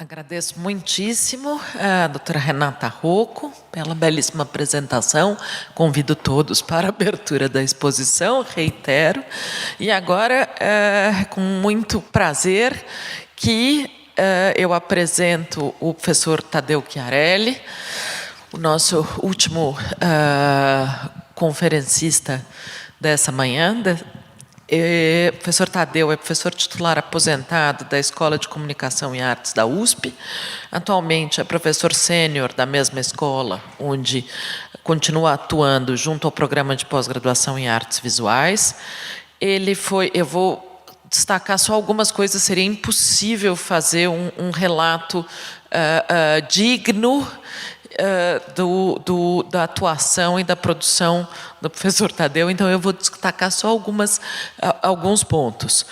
Agradeço muitíssimo a doutora Renata Rocco pela belíssima apresentação. Convido todos para a abertura da exposição, reitero. E agora, com muito prazer, que eu apresento o professor Tadeu Chiarelli, o nosso último conferencista dessa manhã. O professor Tadeu é professor titular aposentado da Escola de Comunicação e Artes da USP. Atualmente é professor sênior da mesma escola, onde continua atuando junto ao programa de pós-graduação em artes visuais. Eu vou destacar só algumas coisas, seria impossível fazer um relato digno da atuação e da produção do professor Tadeu, então eu vou destacar só alguns pontos.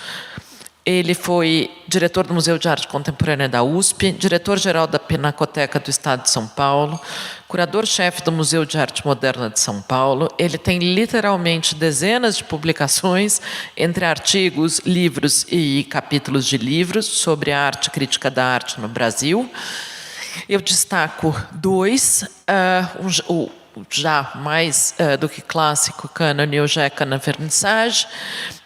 Ele foi diretor do Museu de Arte Contemporânea da USP, diretor-geral da Pinacoteca do Estado de São Paulo, curador-chefe do Museu de Arte Moderna de São Paulo. Ele tem literalmente dezenas de publicações, entre artigos, livros e capítulos de livros sobre a arte, crítica da arte no Brasil. Eu destaco dois, o já mais do que clássico Cânone Ojeca na Vernissage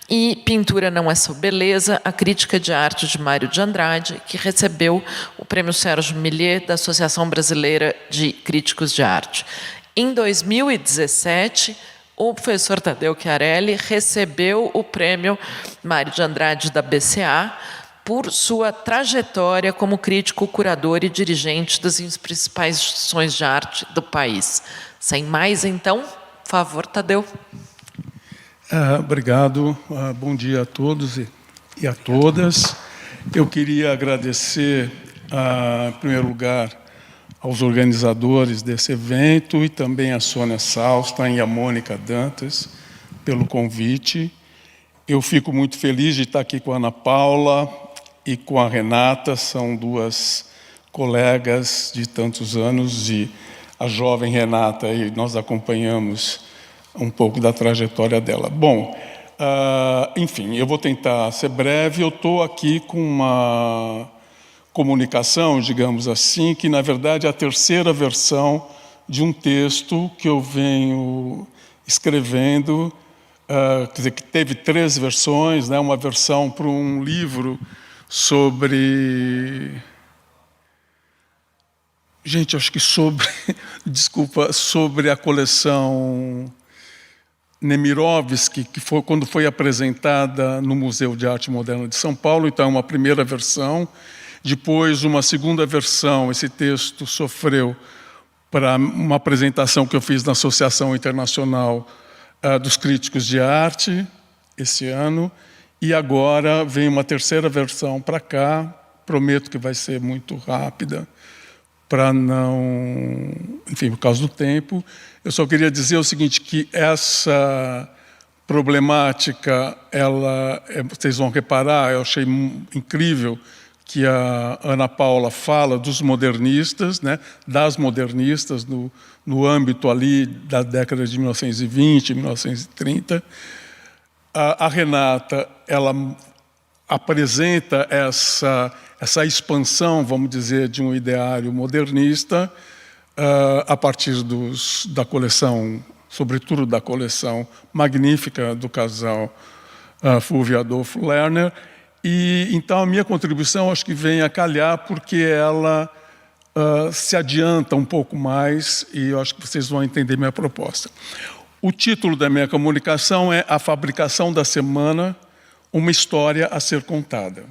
e Pintura Não É Só Beleza, a crítica de arte de Mário de Andrade, que recebeu o prêmio Sérgio Milliet da Associação Brasileira de Críticos de Arte. Em 2017, o professor Tadeu Chiarelli recebeu o prêmio Mário de Andrade da BCA, por sua trajetória como crítico, curador e dirigente das principais instituições de arte do país. Sem mais, então, por favor, Tadeu. Obrigado. Bom dia a todos e a todas. Eu queria agradecer, em primeiro lugar, aos organizadores desse evento e também a Sônia Salstein e a Mônica Dantas pelo convite. Eu fico muito feliz de estar aqui com a Ana Paula e com a Renata, são duas colegas de tantos anos, e a jovem Renata, e nós acompanhamos um pouco da trajetória dela. Bom, enfim, eu vou tentar ser breve. Eu estou aqui com uma comunicação, digamos assim, que, na verdade, é a terceira versão de um texto que eu venho escrevendo, quer dizer, que teve 3 versões, né? Uma versão para um livro sobre... Gente, acho que desculpa, sobre a coleção Nemirovsky, que foi quando foi apresentada no Museu de Arte Moderna de São Paulo. Então, uma primeira versão. Depois, uma segunda versão. Esse texto sofreu para uma apresentação que eu fiz na Associação Internacional dos Críticos de Arte, esse ano. E agora vem uma terceira versão para cá. Prometo que vai ser muito rápida, para não... Enfim, por causa do tempo. Eu só queria dizer o seguinte, que essa problemática, vocês vão reparar, eu achei incrível que a Ana Paula fala dos modernistas, né, das modernistas, no âmbito ali da década de 1920, 1930. A Renata, ela apresenta essa expansão, vamos dizer, de um ideário modernista a partir da coleção, sobretudo da coleção magnífica do casal Fulvio e Adolfo Lerner. E então a minha contribuição acho que vem a calhar porque ela se adianta um pouco mais e eu acho que vocês vão entender minha proposta. O título da minha comunicação é A Fabricação da Semana, uma história a ser contada.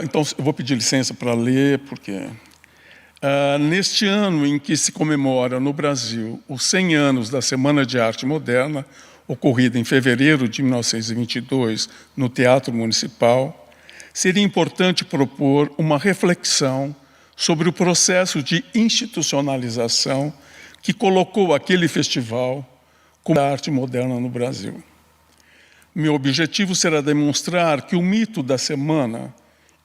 Então, eu vou pedir licença para ler, porque... neste ano em que se comemora no Brasil os 100 anos da Semana de Arte Moderna, ocorrida em fevereiro de 1922 no Teatro Municipal, seria importante propor uma reflexão sobre o processo de institucionalização que colocou aquele festival como a arte moderna no Brasil. Meu objetivo será demonstrar que o mito da semana,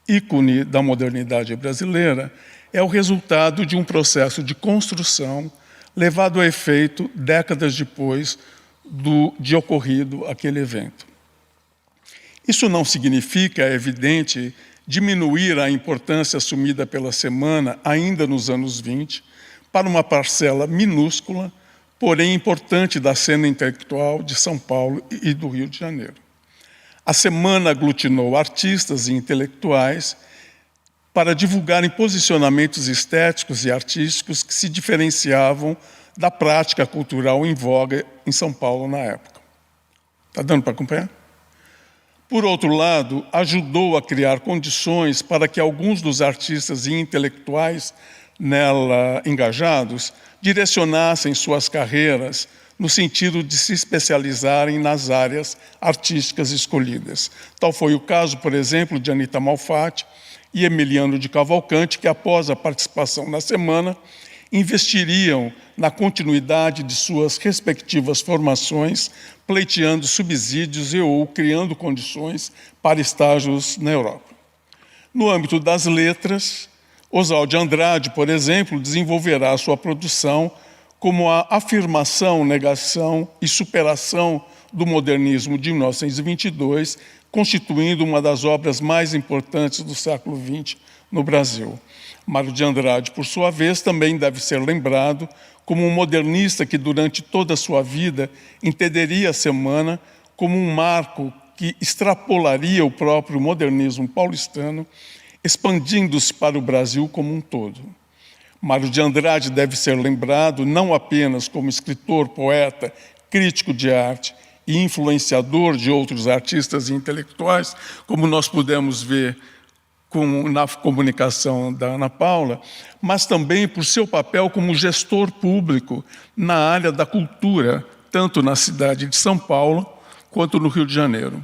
ícone da modernidade brasileira, é o resultado de um processo de construção levado a efeito décadas depois de ocorrido aquele evento. Isso não significa, é evidente, diminuir a importância assumida pela semana, ainda nos anos 20, para uma parcela minúscula, porém importante da cena intelectual de São Paulo e do Rio de Janeiro. A semana aglutinou artistas e intelectuais para divulgarem posicionamentos estéticos e artísticos que se diferenciavam da prática cultural em voga em São Paulo na época. Está dando para acompanhar? Por outro lado, ajudou a criar condições para que alguns dos artistas e intelectuais nela engajados direcionassem suas carreiras no sentido de se especializarem nas áreas artísticas escolhidas. Tal foi o caso, por exemplo, de Anita Malfatti e Emiliano de Cavalcanti, que após a participação na semana, investiriam na continuidade de suas respectivas formações, pleiteando subsídios e ou criando condições para estágios na Europa. No âmbito das letras, Oswald de Andrade, por exemplo, desenvolverá sua produção como a afirmação, negação e superação do modernismo de 1922, constituindo uma das obras mais importantes do século XX no Brasil. Mário de Andrade, por sua vez, também deve ser lembrado como um modernista que, durante toda a sua vida, entenderia a semana como um marco que extrapolaria o próprio modernismo paulistano, expandindo-se para o Brasil como um todo. Mário de Andrade deve ser lembrado não apenas como escritor, poeta, crítico de arte e influenciador de outros artistas e intelectuais, como nós pudemos ver na comunicação da Ana Paula, mas também por seu papel como gestor público na área da cultura, tanto na cidade de São Paulo quanto no Rio de Janeiro.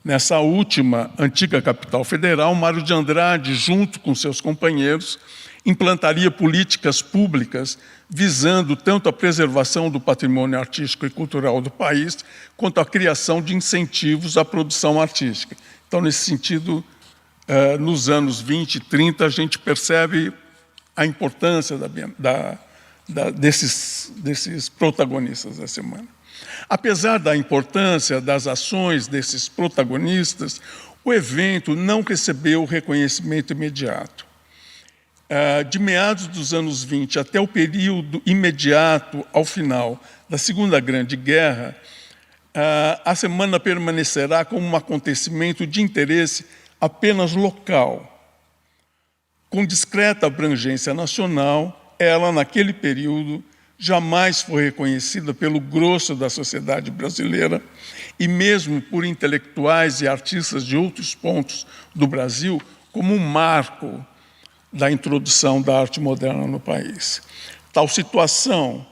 Nessa última antiga capital federal, Mário de Andrade, junto com seus companheiros, implantaria políticas públicas visando tanto a preservação do patrimônio artístico e cultural do país, quanto a criação de incentivos à produção artística. Então, nesse sentido, nos anos 20 e 30, a gente percebe a importância desses protagonistas da semana. Apesar da importância das ações desses protagonistas, o evento não recebeu reconhecimento imediato. De meados dos anos 20 até o período imediato ao final da Segunda Grande Guerra, a semana permanecerá como um acontecimento de interesse apenas local. Com discreta abrangência nacional, ela, naquele período, jamais foi reconhecida pelo grosso da sociedade brasileira e mesmo por intelectuais e artistas de outros pontos do Brasil como um marco da introdução da arte moderna no país. Tal situação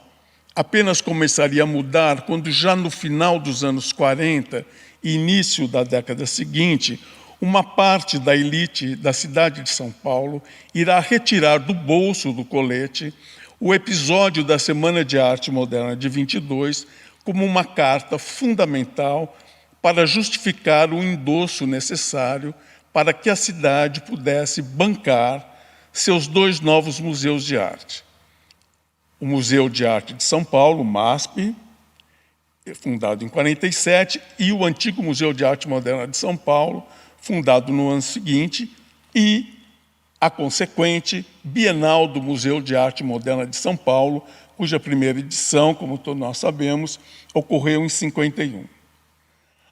apenas começaria a mudar quando, já no final dos anos 40 e início da década seguinte, uma parte da elite da cidade de São Paulo irá retirar do bolso do colete o episódio da Semana de Arte Moderna de 22 como uma carta fundamental para justificar o endosso necessário para que a cidade pudesse bancar seus dois novos museus de arte. O Museu de Arte de São Paulo, o MASP, fundado em 47, e o antigo Museu de Arte Moderna de São Paulo, fundado no ano seguinte, e a consequente Bienal do Museu de Arte Moderna de São Paulo, cuja primeira edição, como todos nós sabemos, ocorreu em 51.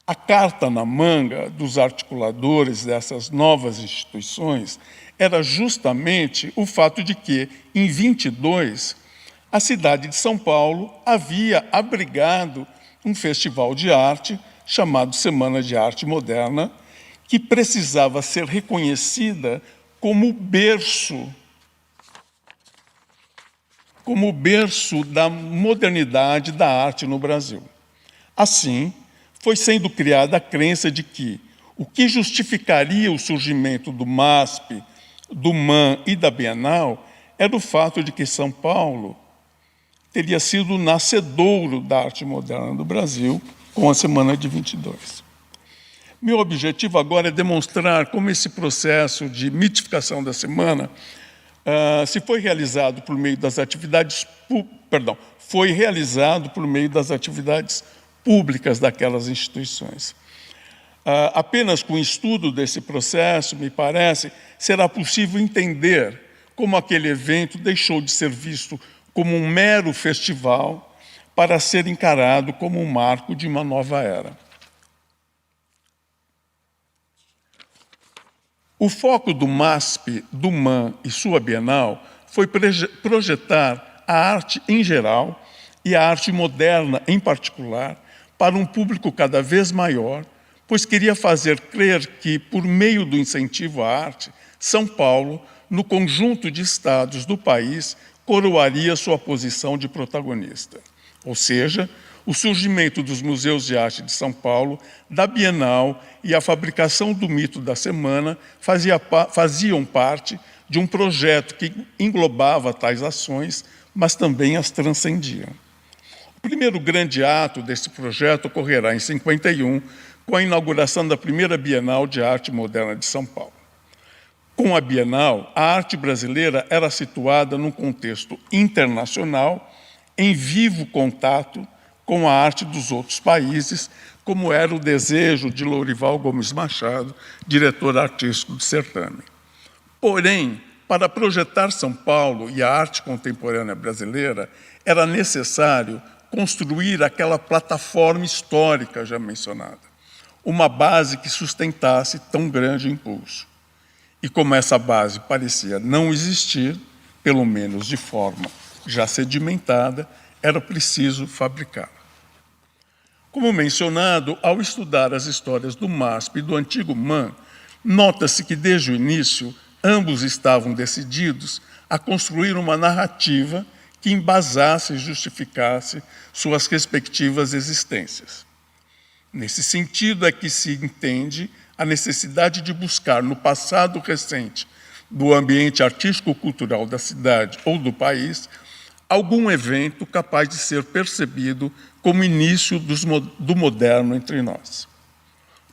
A carta na manga dos articuladores dessas novas instituições era justamente o fato de que, em 22, a cidade de São Paulo havia abrigado um festival de arte chamado Semana de Arte Moderna, que precisava ser reconhecida como berço da modernidade da arte no Brasil. Assim, foi sendo criada a crença de que o que justificaria o surgimento do MASP, do MAN e da Bienal era o fato de que São Paulo teria sido o nascedouro da arte moderna do Brasil com a Semana de 22. Meu objetivo agora é demonstrar como esse processo de mitificação da semana foi realizado por meio das atividades públicas daquelas instituições. Apenas com o estudo desse processo, me parece, será possível entender como aquele evento deixou de ser visto como um mero festival para ser encarado como um marco de uma nova era. O foco do MASP, do MAN e sua Bienal foi projetar a arte em geral e a arte moderna em particular para um público cada vez maior, pois queria fazer crer que, por meio do incentivo à arte, São Paulo, no conjunto de estados do país, coroaria sua posição de protagonista. Ou seja, o surgimento dos museus de arte de São Paulo, da Bienal e a fabricação do mito da semana faziam parte de um projeto que englobava tais ações, mas também as transcendiam. O primeiro grande ato desse projeto ocorrerá em 51, com a inauguração da primeira Bienal de Arte Moderna de São Paulo. Com a Bienal, a arte brasileira era situada num contexto internacional, em vivo contato com a arte dos outros países, como era o desejo de Lourival Gomes Machado, diretor artístico do certame. Porém, para projetar São Paulo e a arte contemporânea brasileira, era necessário construir aquela plataforma histórica já mencionada, uma base que sustentasse tão grande impulso. E como essa base parecia não existir, pelo menos de forma já sedimentada, era preciso fabricá-la. Como mencionado, ao estudar as histórias do MASP e do antigo MAN, nota-se que, desde o início, ambos estavam decididos a construir uma narrativa que embasasse e justificasse suas respectivas existências. Nesse sentido é que se entende a necessidade de buscar no passado recente do ambiente artístico-cultural da cidade ou do país algum evento capaz de ser percebido como início do moderno entre nós.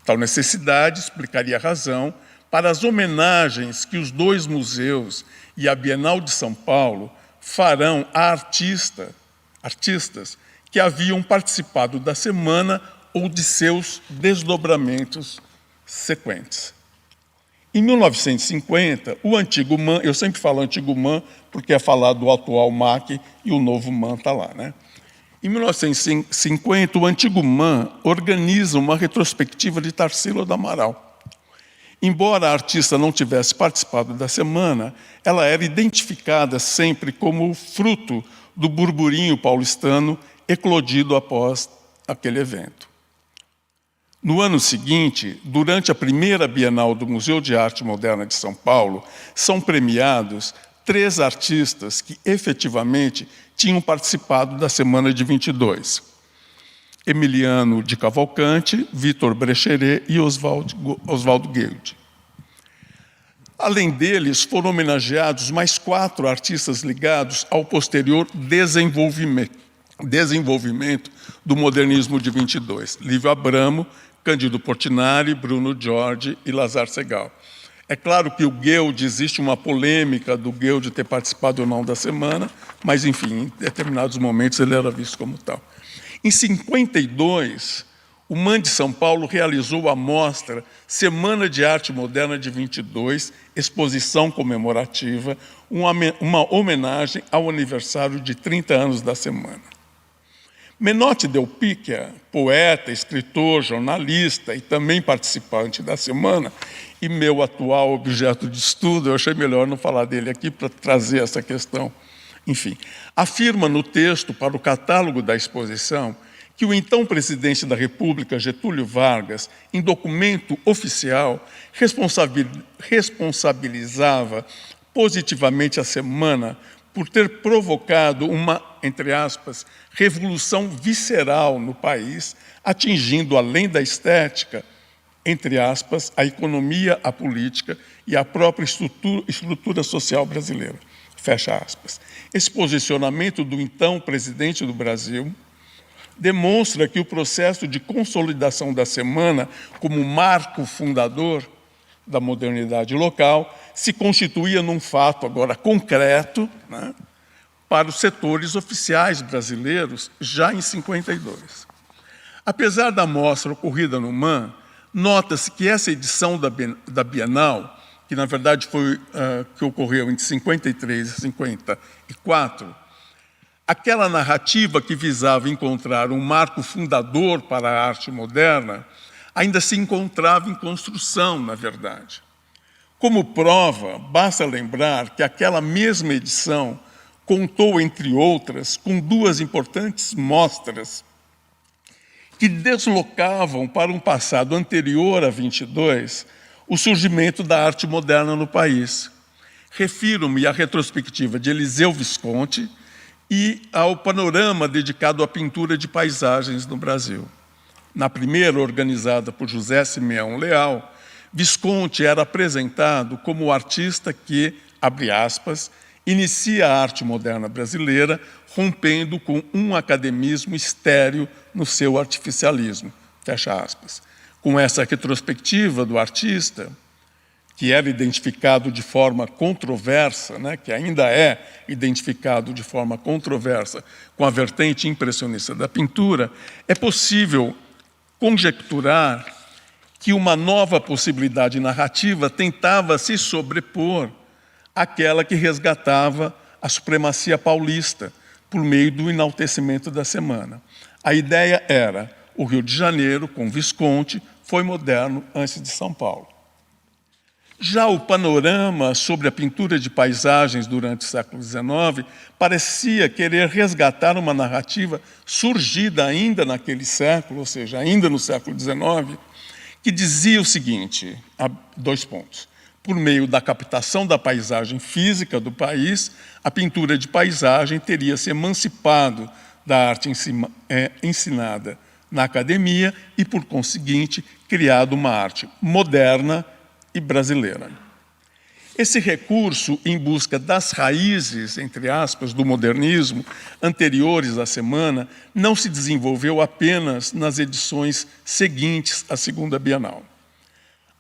Tal necessidade explicaria a razão para as homenagens que os dois museus e a Bienal de São Paulo farão a artistas que haviam participado da semana ou de seus desdobramentos sequentes. Em 1950, o antigo MAN, eu sempre falo antigo MAN porque é falar do atual MAC e o novo MAN está lá, né? Em 1950, o antigo MAN organiza uma retrospectiva de Tarsila do Amaral. Embora a artista não tivesse participado da semana, ela era identificada sempre como fruto do burburinho paulistano eclodido após aquele evento. No ano seguinte, durante a primeira Bienal do Museu de Arte Moderna de São Paulo, são premiados 3 artistas que efetivamente tinham participado da Semana de 22. Emiliano de Cavalcante, Vitor Brecheret e Oswaldo Guild. Além deles, foram homenageados mais 4 artistas ligados ao posterior desenvolvimento do modernismo de 22. Lívio Abramo, Cândido Portinari, Bruno Jorge e Lazar Segal. É claro que o Guild, existe uma polêmica do Guild ter participado ou não da semana, mas, enfim, em determinados momentos ele era visto como tal. Em 52, o MAN de São Paulo realizou a mostra Semana de Arte Moderna de 22, exposição comemorativa, uma homenagem ao aniversário de 30 anos da semana. Menotti Del Picchia, poeta, escritor, jornalista e também participante da semana, e meu atual objeto de estudo, eu achei melhor não falar dele aqui para trazer essa questão. Enfim, afirma no texto para o catálogo da exposição que o então presidente da República, Getúlio Vargas, em documento oficial, responsabilizava positivamente a semana por ter provocado uma, entre aspas, revolução visceral no país, atingindo, além da estética, entre aspas, a economia, a política e a própria estrutura social brasileira. Fecha aspas. Esse posicionamento do então presidente do Brasil demonstra que o processo de consolidação da semana como marco fundador da modernidade local se constituía num fato agora concreto, né, para os setores oficiais brasileiros já em 52. Apesar da mostra ocorrida no MAN, Nota-se que essa edição da Bienal, que na verdade foi que ocorreu entre 53 e 54, aquela narrativa que visava encontrar um marco fundador para a arte moderna, ainda se encontrava em construção, na verdade. Como prova, basta lembrar que aquela mesma edição contou, entre outras, com duas importantes mostras que deslocavam para um passado anterior a 22 o surgimento da arte moderna no país. Refiro-me à retrospectiva de Eliseu Visconti e ao panorama dedicado à pintura de paisagens no Brasil. Na primeira, organizada por José Simeão Leal, Visconti era apresentado como o artista que, abre aspas, inicia a arte moderna brasileira, rompendo com um academismo estéril no seu artificialismo, fecha aspas. Com essa retrospectiva do artista, que era identificado de forma controversa, que ainda é identificado de forma controversa com a vertente impressionista da pintura, é possível conjecturar que uma nova possibilidade narrativa tentava se sobrepor àquela que resgatava a supremacia paulista por meio do enaltecimento da semana. A ideia era: o Rio de Janeiro, com Visconti, foi moderno antes de São Paulo. Já o panorama sobre a pintura de paisagens durante o século XIX parecia querer resgatar uma narrativa surgida ainda naquele século, ou seja, ainda no século XIX, que dizia o seguinte, dois pontos. Por meio da captação da paisagem física do país, a pintura de paisagem teria se emancipado da arte ensinada na academia e, por conseguinte, criado uma arte moderna e brasileira. Esse recurso em busca das raízes, entre aspas, do modernismo anteriores à semana, não se desenvolveu apenas nas edições seguintes à Segunda Bienal.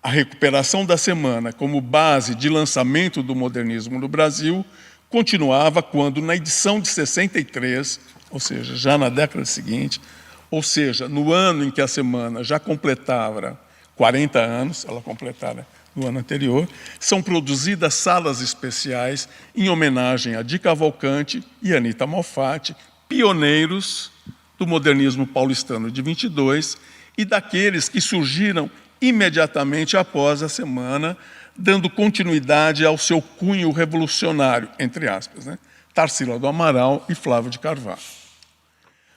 A recuperação da semana como base de lançamento do modernismo no Brasil continuava quando, na edição de 63, ou seja, já na década seguinte, ou seja, no ano em que a semana já completava 40 anos, ela completara no ano anterior, são produzidas salas especiais em homenagem a Di Cavalcanti e Anita Malfatti, pioneiros do modernismo paulistano de 22 e daqueles que surgiram imediatamente após a semana, dando continuidade ao seu cunho revolucionário, entre aspas, Tarsila do Amaral e Flávio de Carvalho.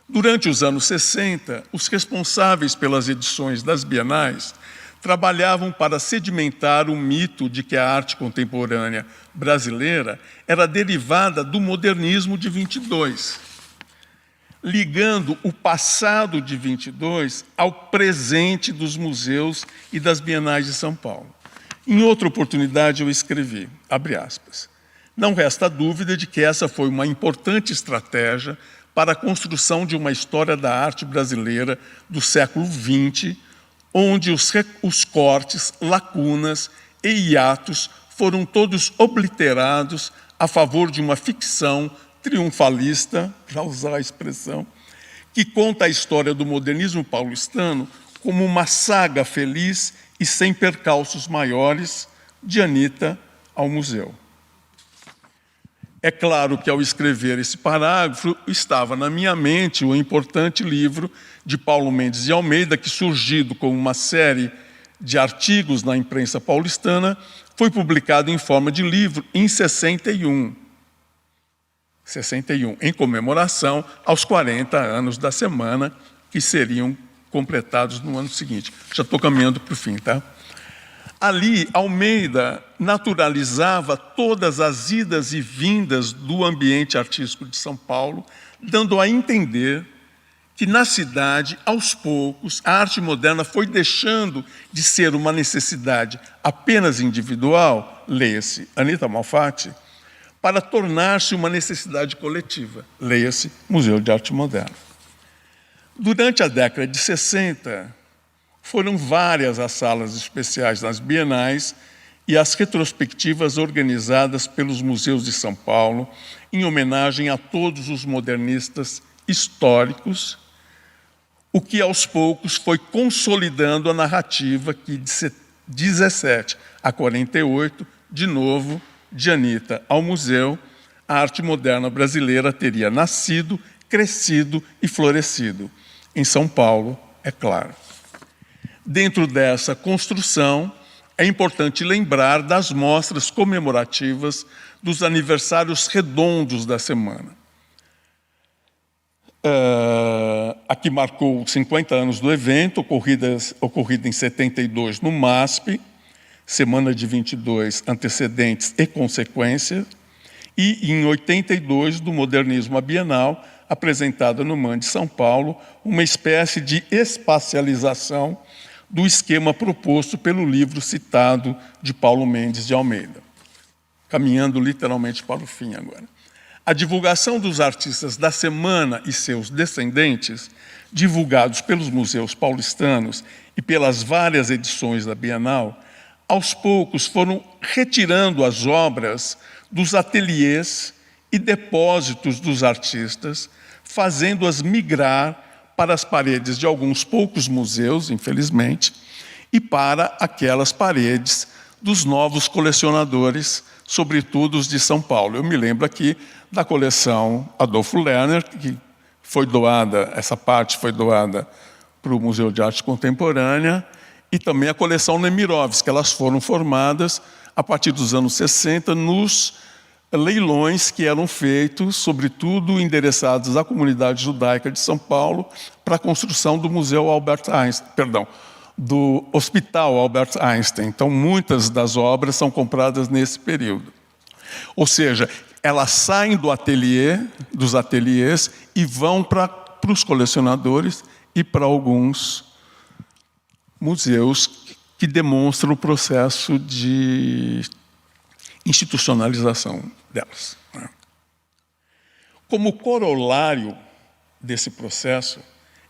Durante os anos 60, os responsáveis pelas edições das bienais trabalhavam para sedimentar o mito de que a arte contemporânea brasileira era derivada do modernismo de 22, ligando o passado de 22 ao presente dos museus e das bienais de São Paulo. Em outra oportunidade eu escrevi, abre aspas, não resta dúvida de que essa foi uma importante estratégia para a construção de uma história da arte brasileira do século XX, onde os cortes, lacunas e hiatos foram todos obliterados a favor de uma ficção triunfalista, para usar a expressão, que conta a história do modernismo paulistano como uma saga feliz e sem percalços maiores, de Anita ao museu. É claro que, ao escrever esse parágrafo, estava na minha mente o importante livro de Paulo Mendes de Almeida, que, surgido como uma série de artigos na imprensa paulistana, foi publicado em forma de livro em 61, em comemoração aos 40 anos da semana, que seriam completados no ano seguinte. Já estou caminhando para o fim, tá? Ali, Almeida naturalizava todas as idas e vindas do ambiente artístico de São Paulo, dando a entender que, na cidade, aos poucos, a arte moderna foi deixando de ser uma necessidade apenas individual, leia-se Anita Malfatti, para tornar-se uma necessidade coletiva, leia-se Museu de Arte Moderna. Durante a década de 60, foram várias as salas especiais nas bienais e as retrospectivas organizadas pelos museus de São Paulo em homenagem a todos os modernistas históricos, o que aos poucos foi consolidando a narrativa que de 17 a 48, de novo, de Anita ao museu, a arte moderna brasileira teria nascido, crescido e florescido. Em São Paulo, é claro. Dentro dessa construção, é importante lembrar das mostras comemorativas dos aniversários redondos da semana. A que marcou 50 anos do evento, ocorrida em 72 no MASP, Semana de 22, Antecedentes e Consequências, e em 82 do Modernismo Bienal, apresentada no MAN de São Paulo, uma espécie de espacialização do esquema proposto pelo livro citado de Paulo Mendes de Almeida. Caminhando literalmente para o fim agora. A divulgação dos artistas da semana e seus descendentes, divulgados pelos museus paulistanos e pelas várias edições da Bienal, aos poucos foram retirando as obras dos ateliês e depósitos dos artistas, fazendo-as migrar para as paredes de alguns poucos museus, infelizmente, e para aquelas paredes dos novos colecionadores, sobretudo os de São Paulo. Eu me lembro aqui da coleção Adolfo Lerner, que foi doada, essa parte foi doada para o Museu de Arte Contemporânea, e também a coleção Nemirovsky, que elas foram formadas a partir dos anos 60 nos leilões que eram feitos, sobretudo endereçados à comunidade judaica de São Paulo, para a construção do Museu Albert Einstein, do Hospital Albert Einstein. Então, muitas das obras são compradas nesse período. Ou seja, elas saem dos ateliês e vão para os colecionadores e para alguns museus que demonstram o processo de institucionalização delas. Como corolário desse processo,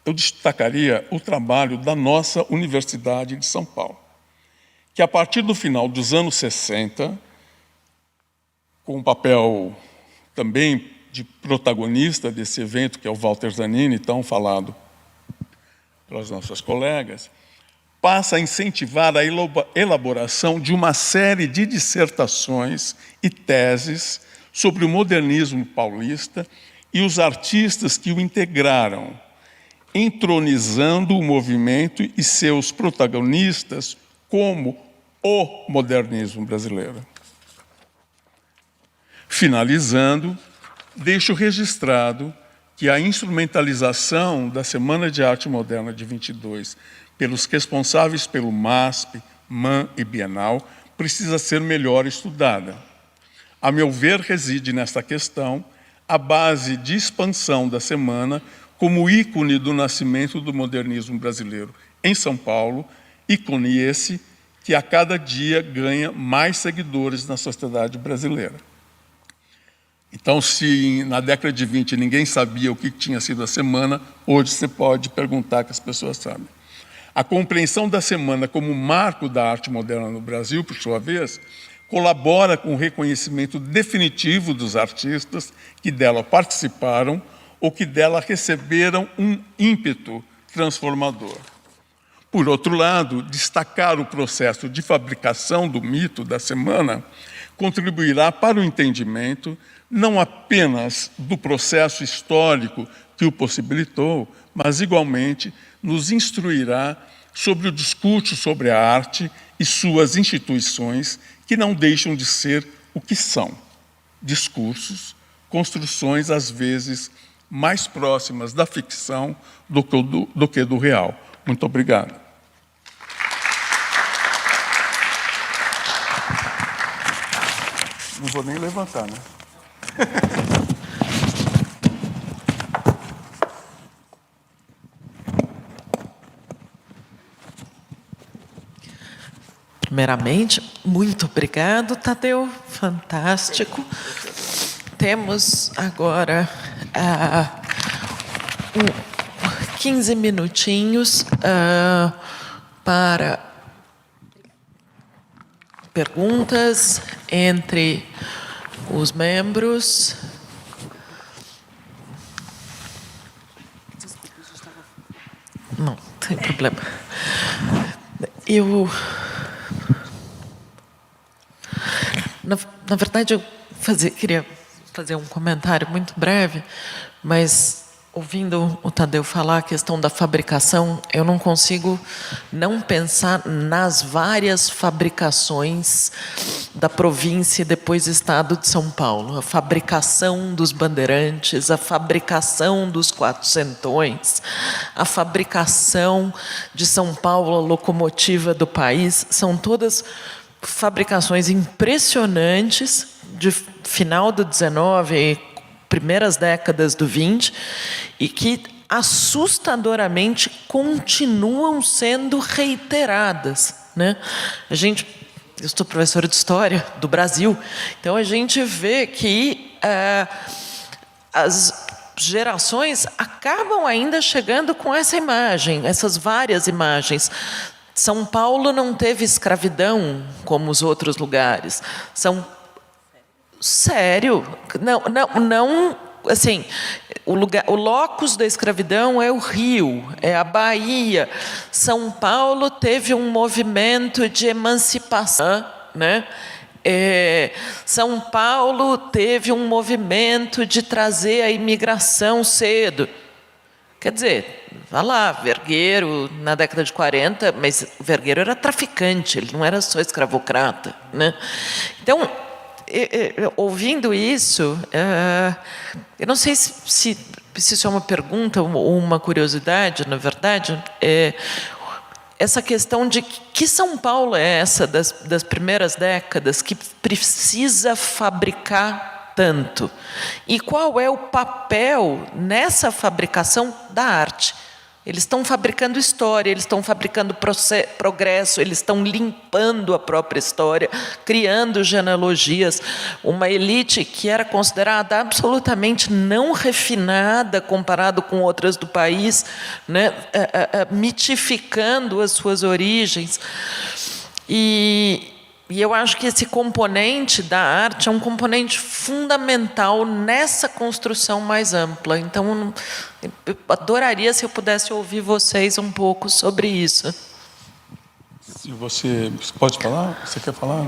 eu destacaria o trabalho da nossa Universidade de São Paulo, que a partir do final dos anos 60, com um papel também de protagonista desse evento, que é o Walter Zanini, tão falado pelas nossas colegas, passa a incentivar a elaboração de uma série de dissertações e teses sobre o modernismo paulista e os artistas que o integraram, entronizando o movimento e seus protagonistas como o modernismo brasileiro. Finalizando, deixo registrado que a instrumentalização da Semana de Arte Moderna de 22 pelos responsáveis pelo MASP, MAN e Bienal precisa ser melhor estudada. A meu ver, reside nesta questão a base de expansão da semana como ícone do nascimento do modernismo brasileiro em São Paulo, ícone esse que a cada dia ganha mais seguidores na sociedade brasileira. Então, se na década de 20 ninguém sabia o que tinha sido a semana, hoje você pode perguntar que as pessoas sabem. A compreensão da semana como marco da arte moderna no Brasil, por sua vez, colabora com o reconhecimento definitivo dos artistas que dela participaram ou que dela receberam um ímpeto transformador. Por outro lado, destacar o processo de fabricação do mito da semana contribuirá para o entendimento não apenas do processo histórico que o possibilitou, mas igualmente nos instruirá sobre o discurso sobre a arte e suas instituições, que não deixam de ser o que são: discursos, construções às vezes mais próximas da ficção do que do real. Muito obrigado. Não vou nem levantar, né? Primeiramente, muito obrigado, Tadeu, fantástico. Temos agora 15 minutinhos para perguntas entre os membros. tem problema. Na verdade, eu queria fazer um comentário muito breve, mas ouvindo o Tadeu falar a questão da fabricação, eu não consigo não pensar nas várias fabricações da província e depois Estado de São Paulo. A fabricação dos bandeirantes, a fabricação dos quatrocentões, a fabricação de São Paulo, a locomotiva do país, são todas fabricações impressionantes de final do 19 e primeiras décadas do 20 e que assustadoramente continuam sendo reiteradas, né? Eu sou professora de História do Brasil, então a gente vê que as gerações acabam ainda chegando com essa imagem, essas várias imagens. São Paulo não teve escravidão como os outros lugares. Sério? Não, assim, o locus da escravidão é o Rio, é a Bahia. São Paulo teve um movimento de emancipação, né? São Paulo teve um movimento de trazer a imigração cedo. Quer dizer, vá lá, Vergueiro, na década de 40, mas o Vergueiro era traficante, ele não era só escravocrata, né? Então, ouvindo isso, eu não sei se isso é uma pergunta ou uma curiosidade, na verdade, essa questão de que São Paulo é essa das primeiras décadas que precisa fabricar tanto? E qual é o papel nessa fabricação da arte? Eles estão fabricando história, eles estão fabricando progresso, eles estão limpando a própria história, criando genealogias. Uma elite que era considerada absolutamente não refinada comparado com outras do país, né? Mitificando as suas origens. E eu acho que esse componente da arte é um componente fundamental nessa construção mais ampla. Então, eu adoraria se eu pudesse ouvir vocês um pouco sobre isso. Se você pode falar? Você quer falar?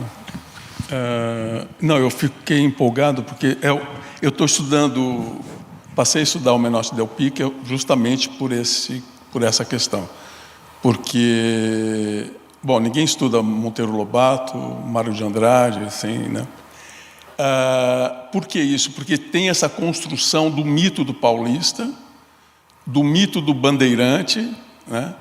Não, eu fiquei empolgado porque eu estou estudando, passei a estudar o Menotti Del Pique justamente por essa questão. Porque... Bom, ninguém estuda Monteiro Lobato, Mário de Andrade, assim, né? Por que isso? Porque tem essa construção do mito do paulista, do mito do bandeirante, né?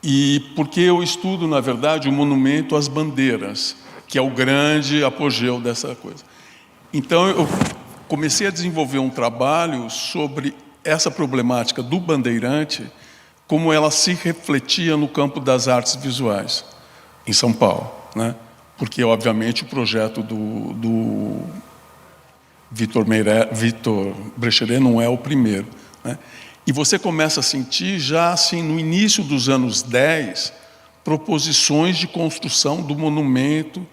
E porque eu estudo, na verdade, o monumento às bandeiras, que é o grande apogeu dessa coisa. Então, eu comecei a desenvolver um trabalho sobre essa problemática do bandeirante, como ela se refletia no campo das artes visuais, em São Paulo, né? Porque, obviamente, o projeto do Vitor Brecheret não é o primeiro, né? E você começa a sentir, já assim, no início dos anos 10, proposições de construção do monumento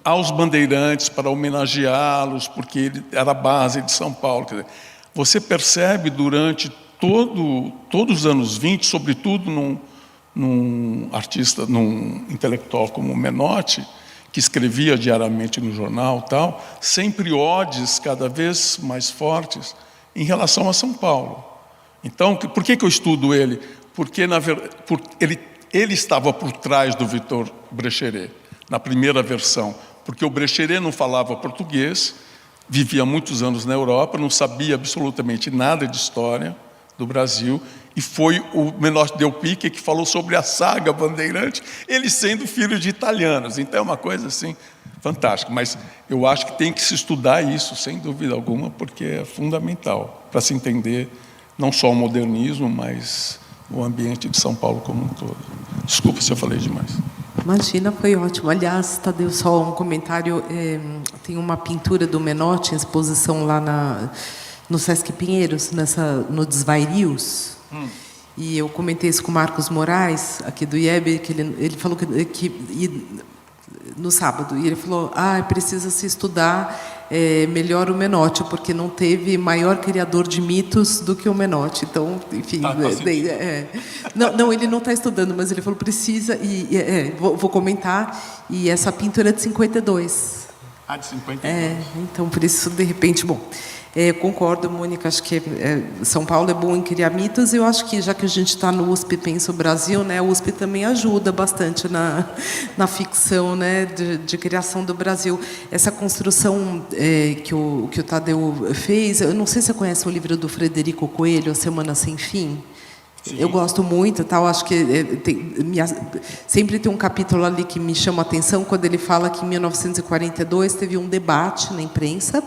aos bandeirantes para homenageá-los, porque ele era a base de São Paulo. Quer dizer, você percebe durante todos os anos 20, sobretudo num artista, num intelectual como Menotti, que escrevia diariamente no jornal, tal, sempre odes cada vez mais fortes em relação a São Paulo. Então, por que eu estudo ele? Porque, na verdade, ele estava por trás do Vitor Brecheret, na primeira versão, porque o Brecheret não falava português, vivia muitos anos na Europa, não sabia absolutamente nada de história do Brasil, e foi o Menotti Del Pique que falou sobre a saga Bandeirante, ele sendo filho de italianos. Então é uma coisa assim fantástica, mas eu acho que tem que se estudar isso, sem dúvida alguma, porque é fundamental para se entender não só o modernismo, mas o ambiente de São Paulo como um todo. Desculpa se eu falei demais. Imagina, foi ótimo. Aliás, Tadeu, só um comentário, tem uma pintura do Menotti em exposição lá no Sesc Pinheiros, no Desvairios, e eu comentei isso com o Marcos Moraes, aqui do IEB, que ele falou que no sábado, e ele falou, precisa se estudar melhor o Menotti, porque não teve maior criador de mitos do que o Menotti. Então, enfim... Não, ele não está estudando, mas ele falou, precisa... Vou comentar, e essa pintura é de 52. De 52. Então, por isso, de repente... Bom, concordo, Mônica, acho que São Paulo é bom em criar mitos, e eu acho que, já que a gente está no USP Pensa o Brasil, né, a USP também ajuda bastante na ficção, né, de criação do Brasil. Essa construção que o Tadeu fez, eu não sei se você conhece o livro do Frederico Coelho, A Semana Sem Fim. Sim. Eu gosto muito, tal. Acho que sempre tem um capítulo ali que me chama a atenção, quando ele fala que em 1942 teve um debate na imprensa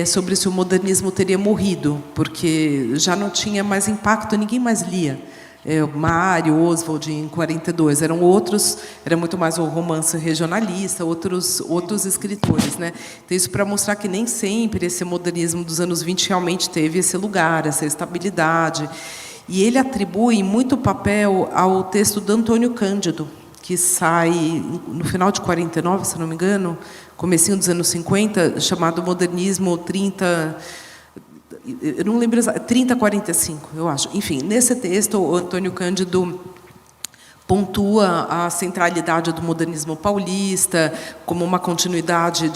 sobre se o modernismo teria morrido, porque já não tinha mais impacto, ninguém mais lia. Mário, Oswald, em 42, eram outros, era muito mais o romance regionalista, outros escritores, né? Então, isso para mostrar que nem sempre esse modernismo dos anos 20 realmente teve esse lugar, essa estabilidade. E ele atribui muito papel ao texto do Antônio Cândido, que sai no final de 49, se não me engano, comecinho dos anos 50, chamado Modernismo 30... Eu não lembro exatamente, 3045, eu acho. Enfim, nesse texto, o Antônio Cândido pontua a centralidade do modernismo paulista como uma continuidade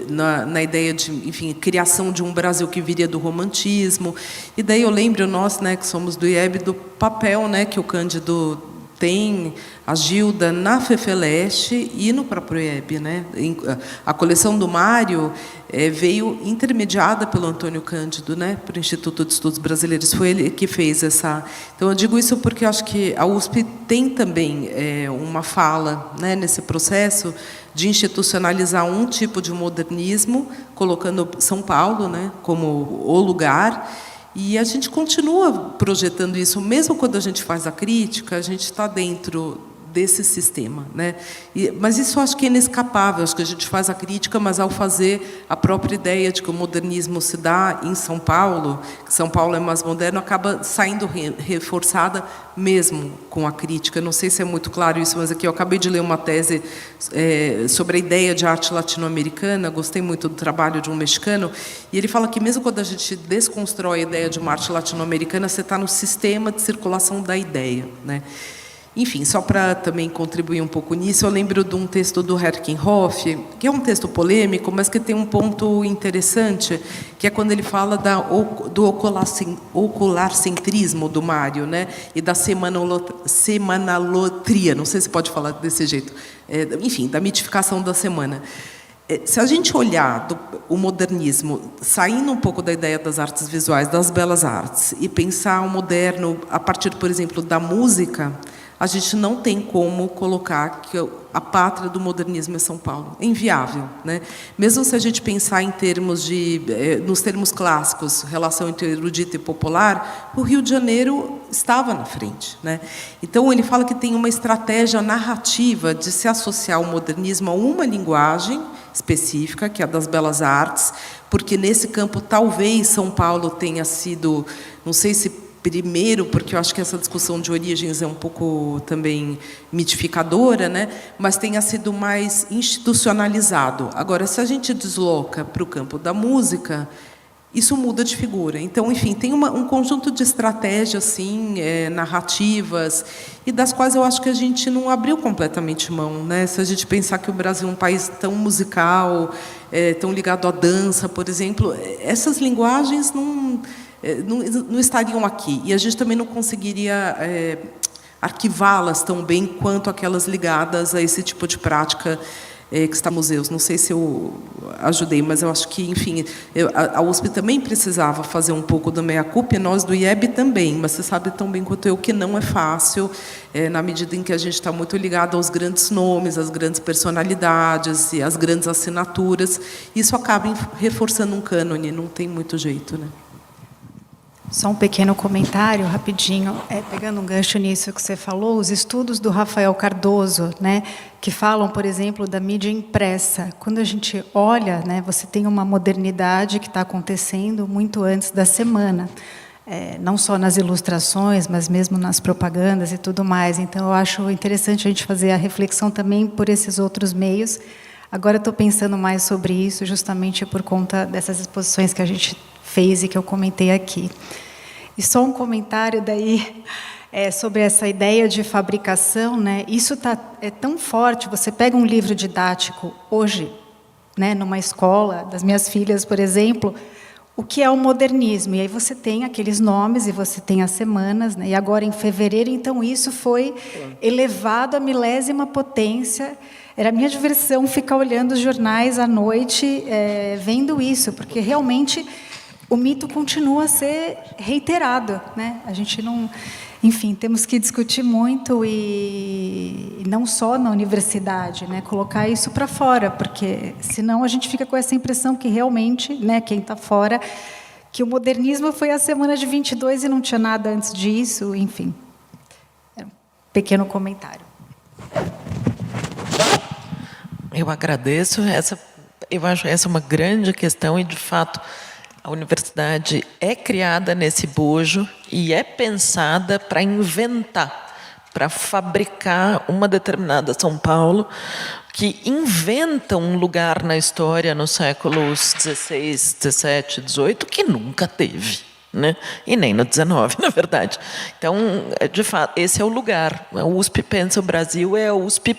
na ideia de, enfim, criação de um Brasil que viria do romantismo. E daí eu lembro, nós, né, que somos do IEB, do papel, né, que o Cândido tem, a Gilda, na FEFELESTE e no próprio IEB, né? A coleção do Mário veio intermediada pelo Antônio Cândido, né? Para o Instituto de Estudos Brasileiros. Foi ele que fez essa... Então, eu digo isso porque eu acho que a USP tem também uma fala, né, nesse processo de institucionalizar um tipo de modernismo, colocando São Paulo, né, como o lugar. E a gente continua projetando isso, mesmo quando a gente faz a crítica, a gente está dentro desse sistema, né? Mas isso eu acho que é inescapável, acho que a gente faz a crítica, mas ao fazer a própria ideia de que o modernismo se dá em São Paulo, que São Paulo é mais moderno, acaba saindo reforçada mesmo com a crítica. Não sei se é muito claro isso, mas aqui eu acabei de ler uma tese sobre a ideia de arte latino-americana, gostei muito do trabalho de um mexicano, e ele fala que mesmo quando a gente desconstrói a ideia de uma arte latino-americana, você está no sistema de circulação da ideia, né? Enfim, só para também contribuir um pouco nisso, eu lembro de um texto do Herkenhoff, que é um texto polêmico, mas que tem um ponto interessante, que é quando ele fala do ocularcentrismo do Mário, né? E da semanalotria, não sei se pode falar desse jeito, enfim, da mitificação da semana. Se a gente olhar o modernismo, saindo um pouco da ideia das artes visuais, das belas artes, e pensar o moderno a partir, por exemplo, da música, a gente não tem como colocar que a pátria do modernismo é São Paulo. É inviável, né? Mesmo se a gente pensar em termos nos termos clássicos, relação entre erudito e popular, o Rio de Janeiro estava na frente, né? Então, ele fala que tem uma estratégia narrativa de se associar o modernismo a uma linguagem específica, que é a das belas artes, porque nesse campo talvez São Paulo tenha sido, não sei se primeiro, porque eu acho que essa discussão de origens é um pouco também mitificadora, né? Mas tenha sido mais institucionalizado. Agora, se a gente desloca para o campo da música, isso muda de figura. Então, enfim, tem um conjunto de estratégias assim, narrativas, e das quais eu acho que a gente não abriu completamente mão, né? Se a gente pensar que o Brasil é um país tão musical, tão ligado à dança, por exemplo, essas linguagens não estariam aqui. E a gente também não conseguiria arquivá-las tão bem quanto aquelas ligadas a esse tipo de prática que está nos museus. Não sei se eu ajudei, mas eu acho que, enfim, a USP também precisava fazer um pouco do meia-culpa, e nós do IEB também, mas você sabe tão bem quanto eu que não é fácil, na medida em que a gente está muito ligado aos grandes nomes, às grandes personalidades e às grandes assinaturas. Isso acaba reforçando um cânone, não tem muito jeito, né? Só um pequeno comentário, rapidinho, pegando um gancho nisso que você falou, os estudos do Rafael Cardoso, né, que falam, por exemplo, da mídia impressa. Quando a gente olha, né, você tem uma modernidade que está acontecendo muito antes da semana, não só nas ilustrações, mas mesmo nas propagandas e tudo mais. Então, eu acho interessante a gente fazer a reflexão também por esses outros meios. Agora eu estou pensando mais sobre isso, justamente por conta dessas exposições que a gente fez e que eu comentei aqui. E só um comentário daí sobre essa ideia de fabricação, né? Isso é tão forte. Você pega um livro didático hoje, né, numa escola das minhas filhas, por exemplo, o que é o modernismo? E aí você tem aqueles nomes e você tem as semanas, né? E agora em fevereiro, então isso foi elevado à milésima potência. Era a minha diversão ficar olhando os jornais à noite, vendo isso, porque realmente o mito continua a ser reiterado, né? A gente não... Enfim, temos que discutir muito e não só na universidade, né? Colocar isso para fora, porque senão a gente fica com essa impressão que realmente, né, quem está fora, que o modernismo foi a semana de 22 e não tinha nada antes disso, enfim. É um pequeno comentário. Eu agradeço. Eu acho essa uma grande questão e, de fato, a universidade é criada nesse bojo e é pensada para inventar, para fabricar uma determinada São Paulo, que inventa um lugar na história nos séculos XVI, XVII, XVIII, que nunca teve, né? E nem no XIX, na verdade. Então, de fato, esse é o lugar. A USP pensa o Brasil, é a USP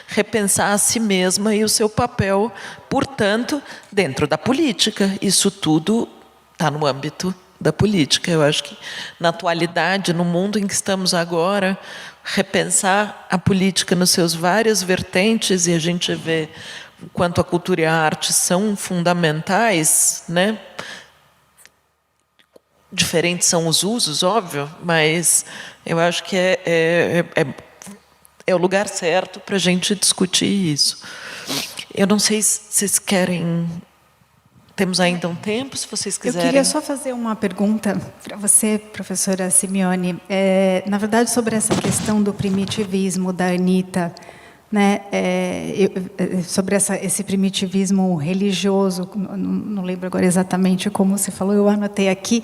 repensar a si mesma e o seu papel, portanto, dentro da política. Isso tudo está no âmbito da política. Eu acho que, na atualidade, no mundo em que estamos agora, repensar a política nos seus várias vertentes, e a gente vê o quanto a cultura e a arte são fundamentais, né? Diferentes são os usos, óbvio, mas eu acho que é o lugar certo para a gente discutir isso. Eu não sei se vocês querem... Temos ainda um tempo, se vocês quiserem... Eu queria só fazer uma pergunta para você, professora Simeone. Na verdade, sobre essa questão do primitivismo da Anita, né? Sobre esse primitivismo religioso, não lembro agora exatamente como você falou, eu anotei aqui,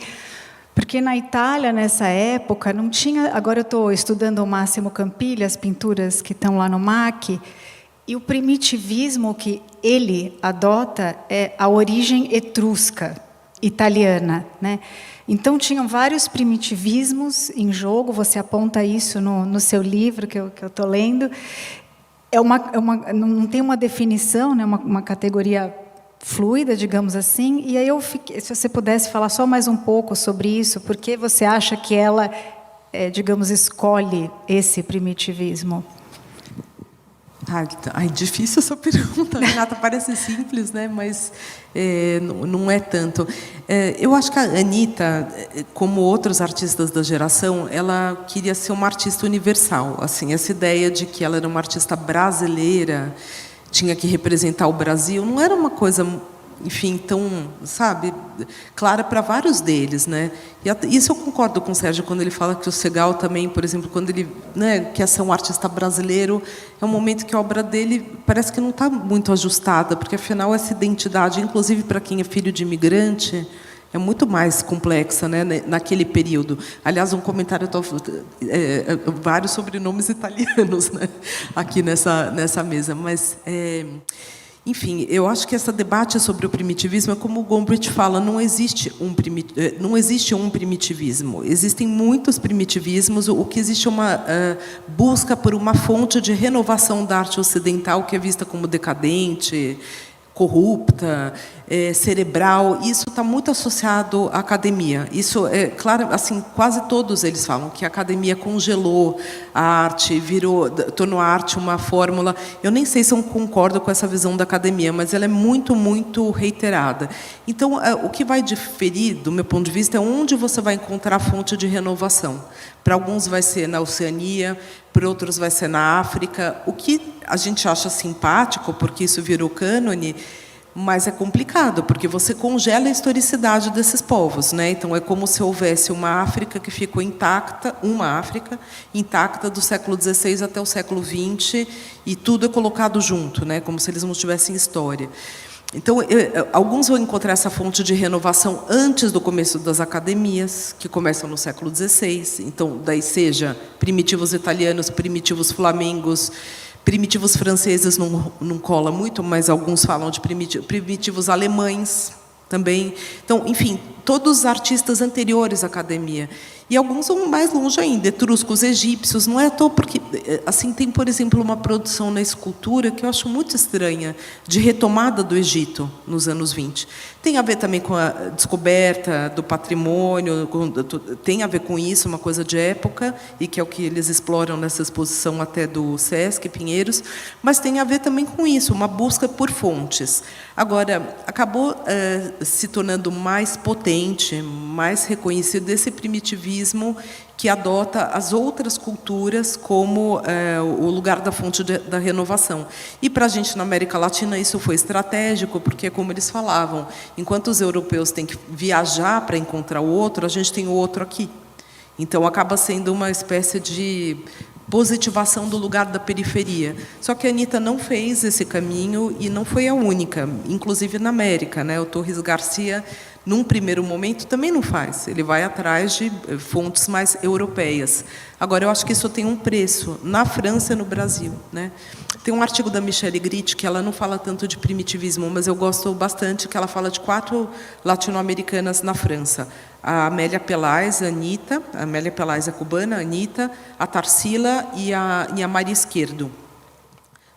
porque na Itália, nessa época, não tinha... Agora eu estou estudando o Máximo Campilli, as pinturas que estão lá no MAC, e o primitivismo que ele adota é a origem etrusca, italiana, né? Então, tinham vários primitivismos em jogo, você aponta isso no seu livro, que eu estou lendo. Não tem uma definição, né? Uma categoria fluida, digamos assim. E aí, se você pudesse falar só mais um pouco sobre isso, por que você acha que ela, digamos, escolhe esse primitivismo? Difícil essa pergunta, Renata. Parece simples, né? Mas não é tanto. Eu acho que a Anita, como outros artistas da geração, ela queria ser uma artista universal. Assim, essa ideia de que ela era uma artista brasileira, tinha que representar o Brasil, não era uma coisa, enfim, tão, sabe, clara para vários deles, né? E isso eu concordo com o Sérgio quando ele fala que o Segal também, por exemplo, quando ele, né, quer ser um artista brasileiro, é um momento que a obra dele parece que não está muito ajustada, porque afinal essa identidade, inclusive para quem é filho de imigrante, é muito mais complexa, né, naquele período. Aliás, um comentário, vários sobrenomes italianos, né, aqui nessa mesa, mas enfim, eu acho que esse debate sobre o primitivismo é como o Gombrich fala, não existe um primitivismo. Existem muitos primitivismos. O que existe é uma busca por uma fonte de renovação da arte ocidental que é vista como decadente, corrupta, cerebral. Isso está muito associado à academia. Isso é claro, assim, quase todos eles falam que a academia congelou a arte, tornou a arte uma fórmula. Eu nem sei se eu concordo com essa visão da academia, mas ela é muito, muito reiterada. Então, o que vai diferir, do meu ponto de vista, é onde você vai encontrar a fonte de renovação. Para alguns vai ser na Oceania, para outros vai ser na África. O que a gente acha simpático, porque isso virou cânone, mas é complicado, porque você congela a historicidade desses povos, né? Então, é como se houvesse uma África que ficou intacta, uma África intacta do século XVI até o século XX, e tudo é colocado junto, né? Como se eles não tivessem história. Então, alguns vão encontrar essa fonte de renovação antes do começo das academias, que começam no século XVI. Então, daí seja primitivos italianos, primitivos flamengos, Primitivos franceses não cola muito, mas alguns falam de primitivos alemães também. Então, enfim, todos os artistas anteriores à academia. E alguns vão mais longe ainda, etruscos, egípcios. Não é à toa porque, assim, tem, por exemplo, uma produção na escultura que eu acho muito estranha, de retomada do Egito nos anos 20. Tem a ver também com a descoberta do patrimônio, tem a ver com isso, uma coisa de época, e que é o que eles exploram nessa exposição até do Sesc Pinheiros, mas tem a ver também com isso, uma busca por fontes. Agora, acabou se tornando mais potente, mais reconhecido esse primitivismo que adota as outras culturas como o lugar da fonte da renovação. E, para a gente, na América Latina, isso foi estratégico, porque, como eles falavam, enquanto os europeus têm que viajar para encontrar o outro, a gente tem o outro aqui. Então, acaba sendo uma espécie de positivação do lugar da periferia. Só que a Anitta não fez esse caminho e não foi a única, inclusive na América, né? O Torres Garcia, num primeiro momento, também não faz. Ele vai atrás de fontes mais europeias. Agora, eu acho que isso tem um preço, na França e no Brasil, né? Tem um artigo da Michelle Gritt, que ela não fala tanto de primitivismo, mas eu gosto bastante, que ela fala de 4 latino-americanas na França. A Amélia Pelaez, a Anitta, a Amélia Pelaez é cubana, a Anitta, a Tarsila e a Maria Esquerdo.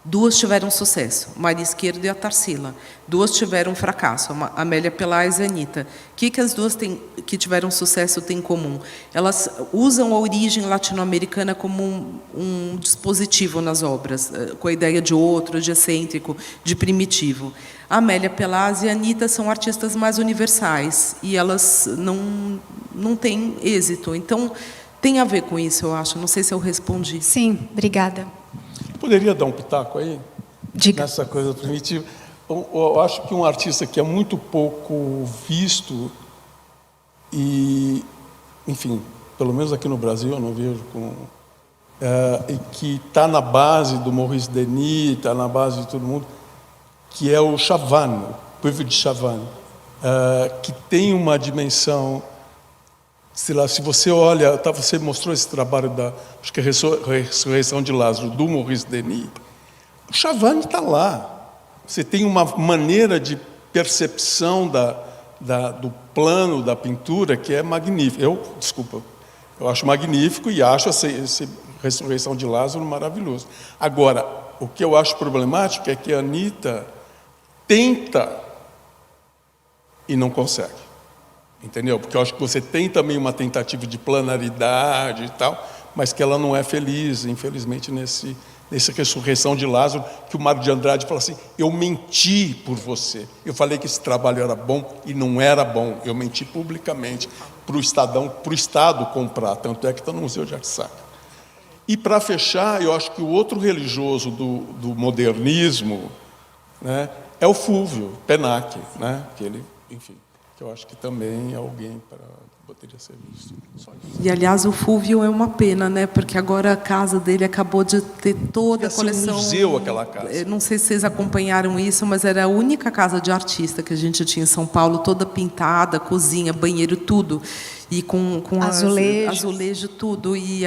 2 tiveram sucesso, Maria Esquerdo e a Tarsila. 2 tiveram fracasso, a Amélia Pelaez e a Anitta. O que as 2 que tiveram sucesso têm em comum? Elas usam a origem latino-americana como um dispositivo nas obras, com a ideia de outro, de excêntrico, de primitivo. A Amélia Pelaez e a Anitta são artistas mais universais, e elas não têm êxito. Então, tem a ver com isso, eu acho. Não sei se eu respondi. Sim, obrigada. Poderia dar um pitaco aí? Diga. Nessa coisa primitiva? Eu acho que um artista que é muito pouco visto e, enfim, pelo menos aqui no Brasil eu não vejo e que está na base do Maurice Denis, está na base de todo mundo, que é o Chavannes, o Puig de Chavannes, que tem uma dimensão, sei lá, se você olha, você mostrou esse trabalho acho que é Ressurreição de Lázaro, do Maurice Denis, o Chavannes está lá. Você tem uma maneira de percepção do plano da pintura que é magnífica. Eu acho magnífico e acho essa Ressurreição de Lázaro maravilhoso. Agora, o que eu acho problemático é que a Anitta tenta e não consegue. Entendeu? Porque eu acho que você tem também uma tentativa de planaridade e tal, mas que ela não é feliz, infelizmente, nessa Ressurreição de Lázaro, que o Mário de Andrade fala assim: eu menti por você. Eu falei que esse trabalho era bom e não era bom. Eu menti publicamente para o Estado comprar, tanto é que está no Museu de Arte Sacra. E, para fechar, eu acho que o outro religioso do modernismo, né, é o Fúvio Penacchi, né, que ele, enfim, que eu acho que também é alguém poderia ser visto. Só isso. E, aliás, o Fúvio é uma pena, né? Porque agora a casa dele acabou de ter toda a coleção. Um museu, aquela casa. Não sei se vocês acompanharam isso, mas era a única casa de artista que a gente tinha em São Paulo, toda pintada, cozinha, banheiro, tudo. E com azulejo, tudo. E,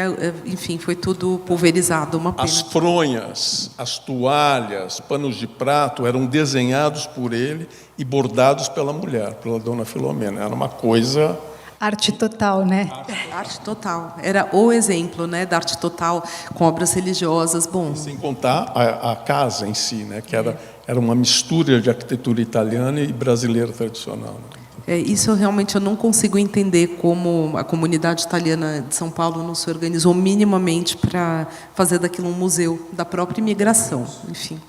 enfim, foi tudo pulverizado, uma pena. As fronhas, as toalhas, panos de prato eram desenhados por ele e bordados pela mulher, pela dona Filomena. Era uma coisa... Arte total, né? Arte total. Era o exemplo, né, da arte total, com obras religiosas. Bom, sem contar a casa em si, né, que era uma mistura de arquitetura italiana e brasileira tradicional. Né? Isso realmente eu não consigo entender como a comunidade italiana de São Paulo não se organizou minimamente para fazer daquilo um museu da própria imigração. Enfim,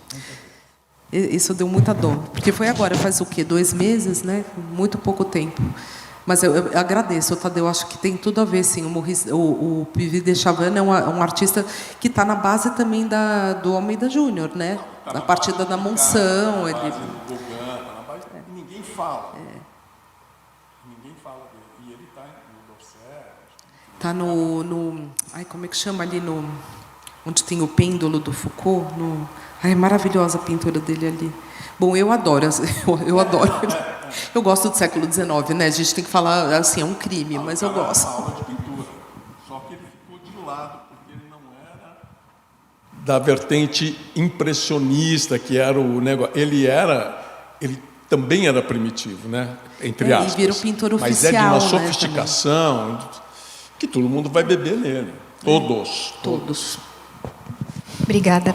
isso deu muita dor. Porque foi agora, faz o quê? 2 meses, né? Muito pouco tempo. Mas eu agradeço, Tadeu, acho que tem tudo a ver, sim. O Puig de Chavannes é um artista que está na base também do Almeida Júnior, né? A partir da Monção. Ninguém fala. Ninguém fala dele. E ele está no Dorset. Está ai, como é que chama ali onde tem o pêndulo do Foucault? Ai, é maravilhosa a pintura dele ali. Bom, eu adoro. Eu adoro. Eu gosto do século XIX, né? A gente tem que falar assim, é um crime, mas eu gosto. Aula de pintura. Só que ele ficou de lado, porque ele não era da vertente impressionista, que era o negócio. Ele também era primitivo, né? Entre aspas. Ele virou pintor oficial, mas é de uma né, sofisticação que todo mundo vai beber nele. Todos. Todos. Obrigada.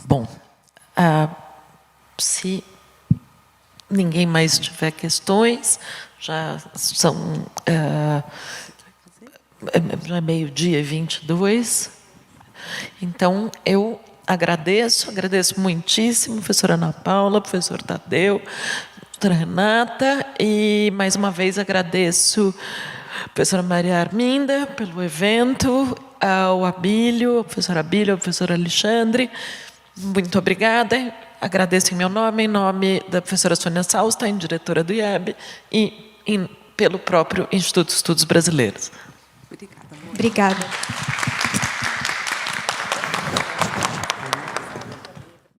Bom, se ninguém mais tiver questões, já são já é 12:22. Então, eu agradeço muitíssimo, professora Ana Paula, professor Tadeu, doutora Renata, e mais uma vez agradeço a professora Maria Arminda pelo evento, ao Abílio, ao professor Alexandre. Muito obrigada. Agradeço em meu nome, em nome da professora Sônia Salstein, diretora do IEB, e pelo próprio Instituto de Estudos Brasileiros. Obrigada. Obrigada.